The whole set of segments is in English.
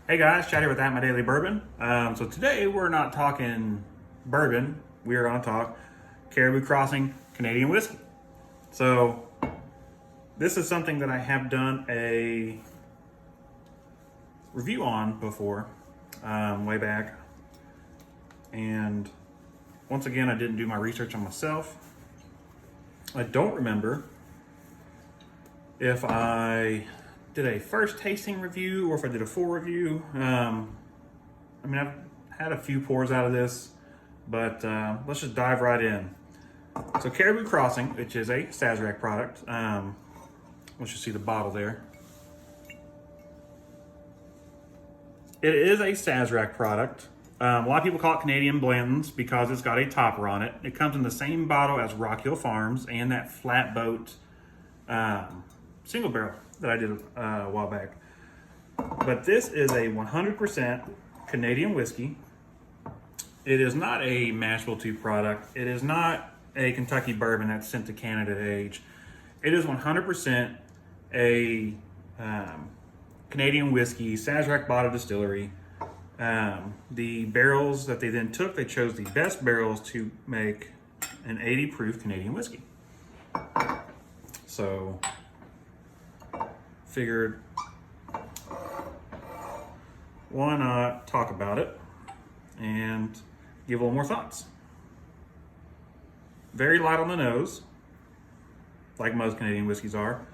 Hey guys, Chad here with My Daily Bourbon. So today we're not talking bourbon, we are going to talk Caribou Crossing Canadian whiskey. So this is something that I have done a review on before, way back. And once again, I didn't do my research on myself. I don't remember if I did a first tasting review or if I did a full review. I mean, I've had a few pours out of this, but let's just dive right in. So Caribou Crossing, which is a Sazerac product. Let's just see the bottle there. It is a Sazerac product. A lot of people call it Canadian Blends because it's got a topper on it. It comes in the same bottle as Rock Hill Farms and that Flatboat single barrel that I did a while back. But this is a 100% Canadian whiskey. It is not a mash bill 2 product. It is not a Kentucky bourbon that's sent to Canada to age. It is 100% a Canadian whiskey, Sazerac bottle distillery. The barrels that they then took, they chose the best barrels to make an 80 proof Canadian whiskey. So figured, why not talk about it and give a little more thoughts. Very light on the nose, like most Canadian whiskeys are.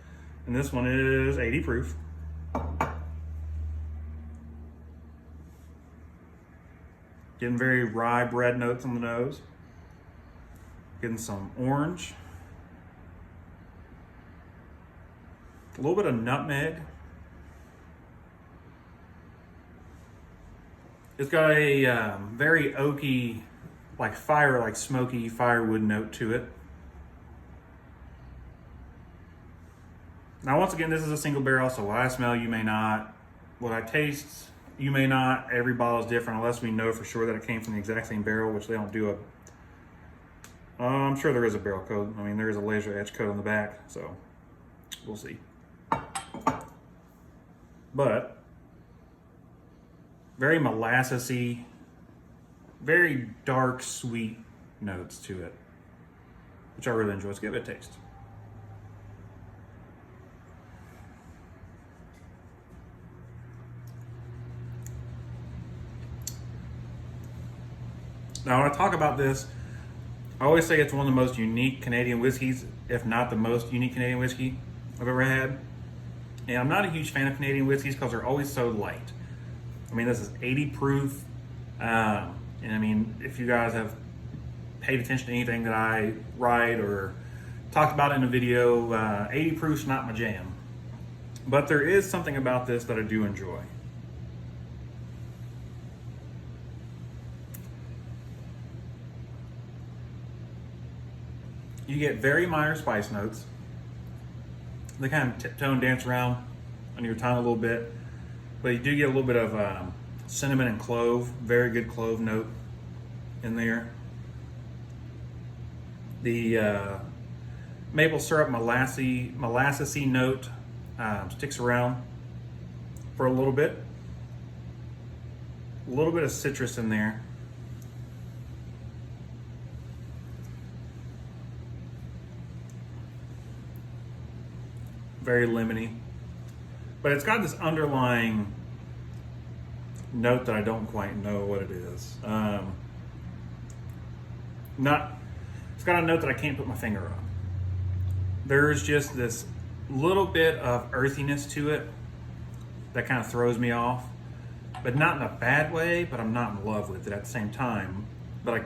And this one is 80 proof. Getting very rye bread notes on the nose. Getting some orange. A little bit of nutmeg. It's got a very oaky, like smoky firewood note to it. Now, once again, this is a single barrel, so what I smell, you may not. What I taste, you may not. Every bottle is different unless we know for sure that it came from the exact same barrel, which they don't do I'm sure there is a barrel code. I mean, there is a laser etch code on the back, so we'll see. But very molassesy, very dark, sweet notes to it, which I really enjoy. Let's give it a taste. Now, when I talk about this, I always say it's one of the most unique Canadian whiskeys, if not the most unique Canadian whiskey I've ever had. And I'm not a huge fan of Canadian whiskeys because they're always so light. I mean, this is 80 proof. And I mean, if you guys have paid attention to anything that I write or talked about in a video, 80 proof's not my jam. But there is something about this that I do enjoy. You get very minor spice notes. They kind of tiptoe and dance around on your tongue a little bit, but you do get a little bit of cinnamon and clove, very good clove note in there. The maple syrup molassesy note sticks around for a little bit. A little bit of citrus in there. Very lemony, but it's got this underlying note that I don't quite know what it is. It's got a note that I can't put my finger on. There's just this little bit of earthiness to it that kind of throws me off, but not in a bad way, but I'm not in love with it at the same time. But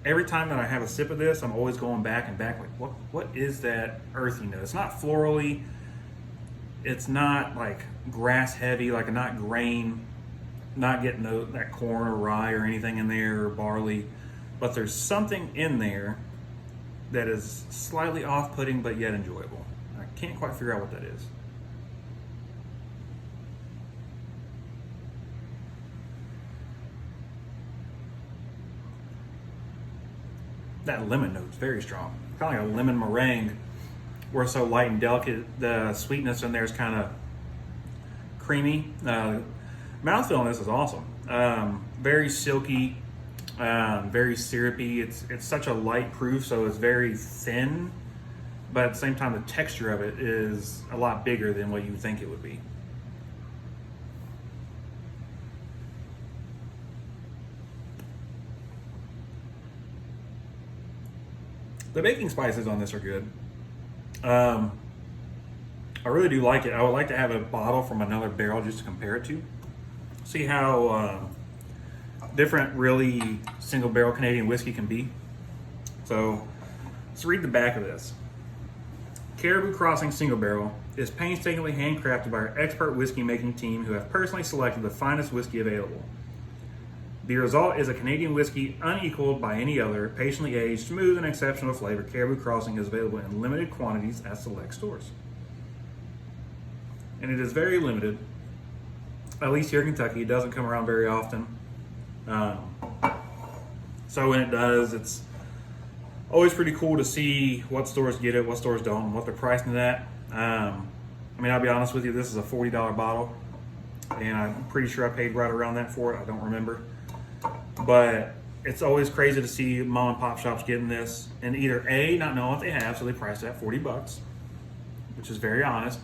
every time that I have a sip of this, I'm always going back and back, like, what is that earthy note? It's not florally. It's not like grass heavy, like not grain, not getting that corn or rye or anything in there or barley. But there's something in there that is slightly off-putting but yet enjoyable. I can't quite figure out what that is. That lemon note's very strong. Kind of like a lemon meringue, where it's so light and delicate. The sweetness in there is kind of creamy. Mouthfeel on this is awesome. Very silky, very syrupy. It's such a light proof, so it's very thin, but at the same time, the texture of it is a lot bigger than what you would think it would be. The baking spices on this are good. I really do like it. I would like to have a bottle from another barrel just to compare it to. See how different really single barrel Canadian whiskey can be. So let's read the back of this. Caribou Crossing Single Barrel is painstakingly handcrafted by our expert whiskey making team who have personally selected the finest whiskey available. The result is a Canadian whiskey unequaled by any other, patiently aged, smooth, and exceptional flavor. Caribou Crossing is available in limited quantities at select stores. And it is very limited, at least here in Kentucky. It doesn't come around very often. So when it does, it's always pretty cool to see what stores get it, what stores don't, and what they're pricing it at. I mean, I'll be honest with you, this is a $40 bottle, and I'm pretty sure I paid right around that for it. I don't remember. But it's always crazy to see mom and pop shops getting this and either A, not knowing what they have, so they price it at $40, which is very honest.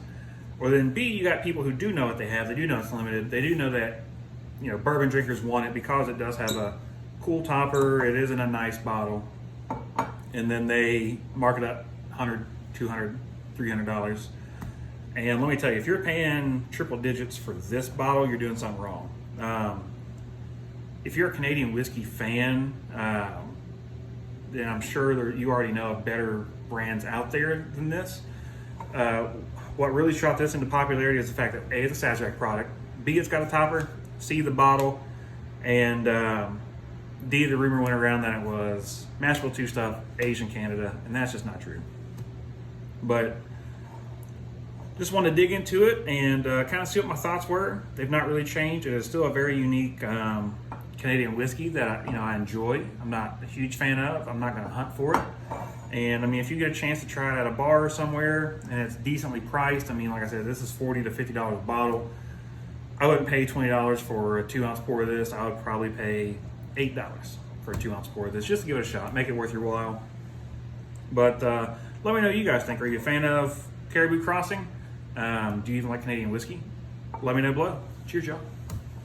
Or then B, you got people who do know what they have. They do know it's limited. They do know that, you know, bourbon drinkers want it because it does have a cool topper. It is in a nice bottle. And then they mark it up $100, $200, $300. And let me tell you, if you're paying triple digits for this bottle, you're doing something wrong. If you're a Canadian whiskey fan, then I'm sure you already know of better brands out there than this. What really shot this into popularity is the fact that A, it's a Sazerac product, B, it's got a topper, C, the bottle, and D, the rumor went around that it was Mashable 2 stuff, aged in Canada, and that's just not true. But just wanted to dig into it and kind of see what my thoughts were. They've not really changed. It is still a very unique Canadian whiskey that I enjoy. I'm not a huge fan of. I'm not going to hunt for it. And I mean, if you get a chance to try it at a bar or somewhere and it's decently priced, I mean, like I said, this is $40 to $50 a bottle. I wouldn't pay $20 for a 2-ounce pour of this. I would probably pay $8 for a 2-ounce pour of this just to give it a shot, make it worth your while. But let me know what you guys think. Are you a fan of Caribou Crossing? Do you even like Canadian whiskey? Let me know below. Cheers, y'all.